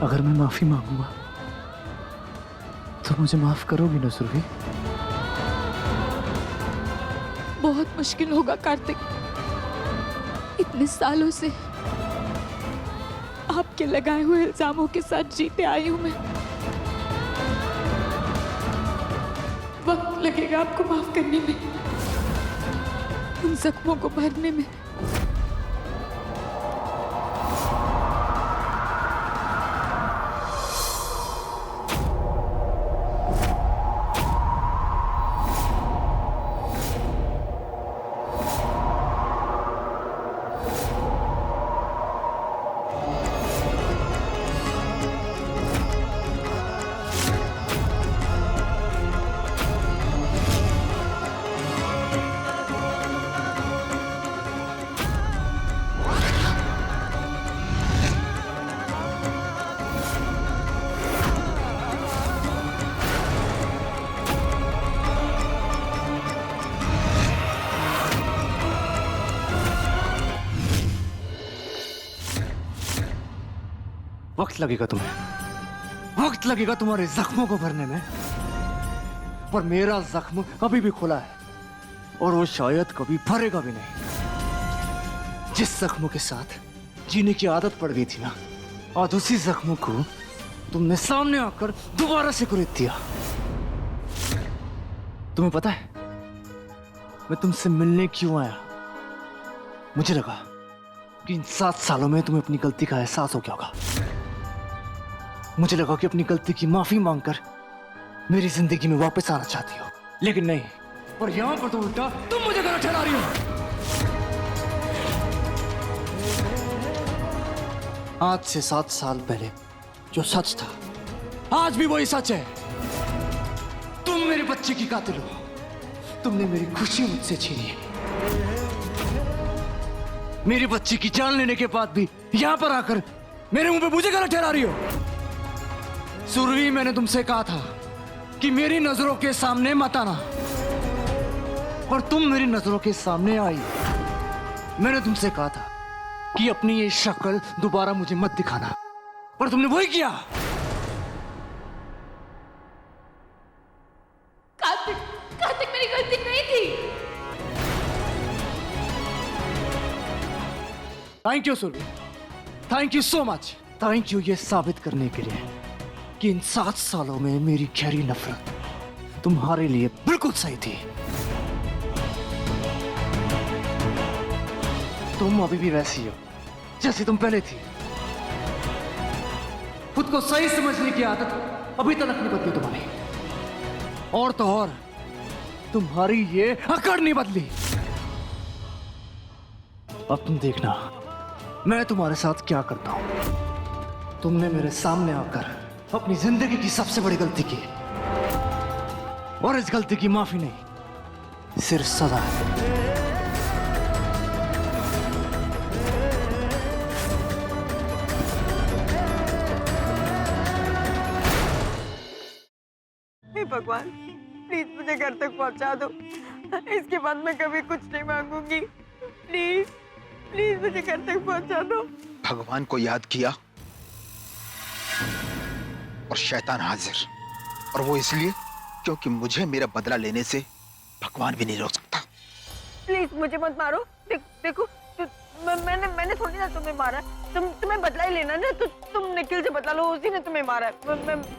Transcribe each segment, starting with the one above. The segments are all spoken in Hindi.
अगर मैं माफी मांगूंगा तो मुझे माफ करोगी ना सुरभि? बहुत मुश्किल होगा कार्तिक। इतने सालों से आपके लगाए हुए इल्जामों के साथ जीते आई हूं मैं। वक्त लगेगा आपको माफ करने में, उन जख्मों को भरने में। वक्त लगेगा तुम्हें, वक्त लगेगा तुम्हारे जख्मों को भरने में, पर मेरा जख्म अभी भी खुला है और वो शायद कभी भरेगा भी नहीं। जिस जख्मों के साथ जीने की आदत पड़ गई थी ना, आज उसी जख्मों को तुमने सामने आकर दोबारा से कुरेद दिया। तुम्हें पता है मैं तुमसे मिलने क्यों आया? मुझे लगा कि इन 7 सालों में तुम्हें अपनी गलती का एहसास हो गया होगा। मुझे लगा कि अपनी गलती की माफी मांगकर मेरी जिंदगी में वापस आना चाहती हो, लेकिन नहीं। और यहां पर तो उल्टा तुम मुझे गलत ठहरा रही हो। आज से 7 साल पहले जो सच था आज भी वही सच है। तुम मेरे बच्चे की कातिल हो। तुमने मेरी खुशी मुझसे छीनी है। मेरी बच्ची की जान लेने के बाद भी यहां पर आकर मेरे मुंह पे मुझे गलत ठहरा रही हो। सुरभि, मैंने तुमसे कहा था कि मेरी नजरों के सामने मत आना, और तुम मेरी नजरों के सामने आई। मैंने तुमसे कहा था कि अपनी ये शक्ल दोबारा मुझे मत दिखाना, पर तुमने वही किया। कार्तिक, कार्तिक मेरी गलती नहीं थी। Thank you Surabhi, thank you so much. Thank you ये साबित करने के लिए कि इन 7 सालों में मेरी गहरी नफरत तुम्हारे लिए बिल्कुल सही थी। तुम अभी भी वैसी हो जैसी तुम पहले थी। खुद को सही समझने की आदत अभी तक नहीं बदली तुम्हारी, और तो और तुम्हारी ये अकड़ नहीं बदली। अब तुम देखना मैं तुम्हारे साथ क्या करता हूं। तुमने मेरे सामने आकर अपनी जिंदगी की सबसे बड़ी गलती की, और इस गलती की माफी नहीं, सिर्फ सजा है। हे भगवान, प्लीज मुझे घर तक पहुंचा दो। इसके बाद मैं कभी कुछ नहीं मांगूंगी। प्लीज प्लीज मुझे घर तक पहुंचा दो। भगवान को याद किया और शैतान हाजिर, और वो इसलिए क्योंकि मुझे मेरा बदला लेने से भगवान भी नहीं रोक सकता। प्लीज मुझे मत मारो। देखो मैंने थोड़ी ना तुम्हें मारा। तुम्हें बदला ही लेना ना, तो तुम निखिल से बदला लो, उसी ने तुम्हें मारा है।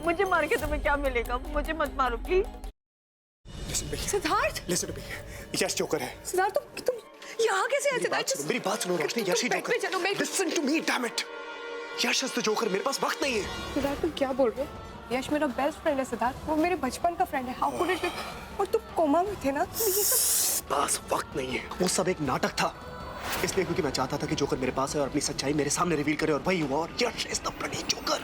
मुझे मार के तुम्हें क्या मिलेगा? मुझे मत मारो please. Siddharth, Listen to me. Yash joker है। सिद्धार्थ तुम यहाँ कैसे आए? सिद्धार्थ मेरी बात सुनो रोशनी, यश ही जोकर। चलो मैं Listen to me, damn it. Yash is the joker, मेरे पास वक्त नहीं है। सिद्धार्थ तुम क्या बोल रहे हो? यश मेरा बेस्ट फ्रेंड है सिद्धार्थ, वो मेरे बचपन का फ्रेंड है। How could it be? और तुम कोमा में थे ना, तो ये सब पास वक्त नहीं है। वो सब एक नाटक था, इसलिए क्योंकि मैं चाहता था कि जोकर मेरे पास है और अपनी सच्चाई मेरे सामने रिवील करे, और वही हुआ। और यश इज द ब्लडी जोकर।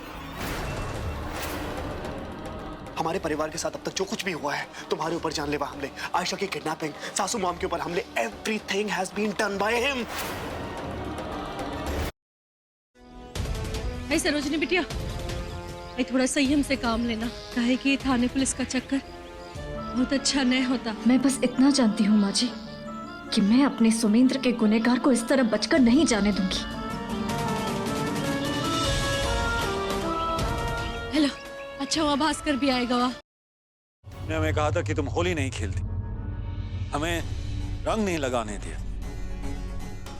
हमारे परिवार के साथ अब तक जो कुछ भी हुआ है, तुम्हारे ऊपर जानलेवा हमले, आयशा की किडनैपिंग, सासू मॉम के ऊपर हमले, everything has been done by him. hey, Sarojini बिटिया, थोड़ा संयम से काम लेना, काहे कि थाने पुलिस का चक्कर बहुत अच्छा नहीं होता। मैं बस इतना जानती हूँ माँ जी कि मैं अपने सुमेंद्र के गुनहगार को इस तरह बचकर नहीं जाने दूंगी। हेलो, अच्छा हुआ भास्कर भी आएगा। वहाँ ने हमें कहा था कि तुम होली नहीं खेलती, हमें रंग नहीं लगाने दिया,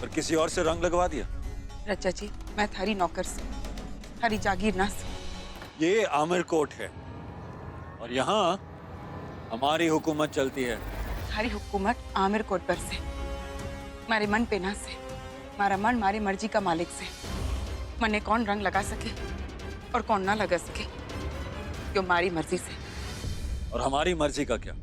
पर किसी और से रंग लगवा दिया। रचा जी, मैं थारी नौकर से, थारी जागीर ना से। ये आमिर कोट है और यहाँ हमारी हुकूमत चलती है। थारी हुकूमत आमिर कोट पर से, मारे मन पे ना से, मारा मन मारे मर्जी का मालिक से। मने कौन रंग लगा सके और कौन ना लगा सके, क्यों मारी मर्जी से। और हमारी मर्जी का क्या?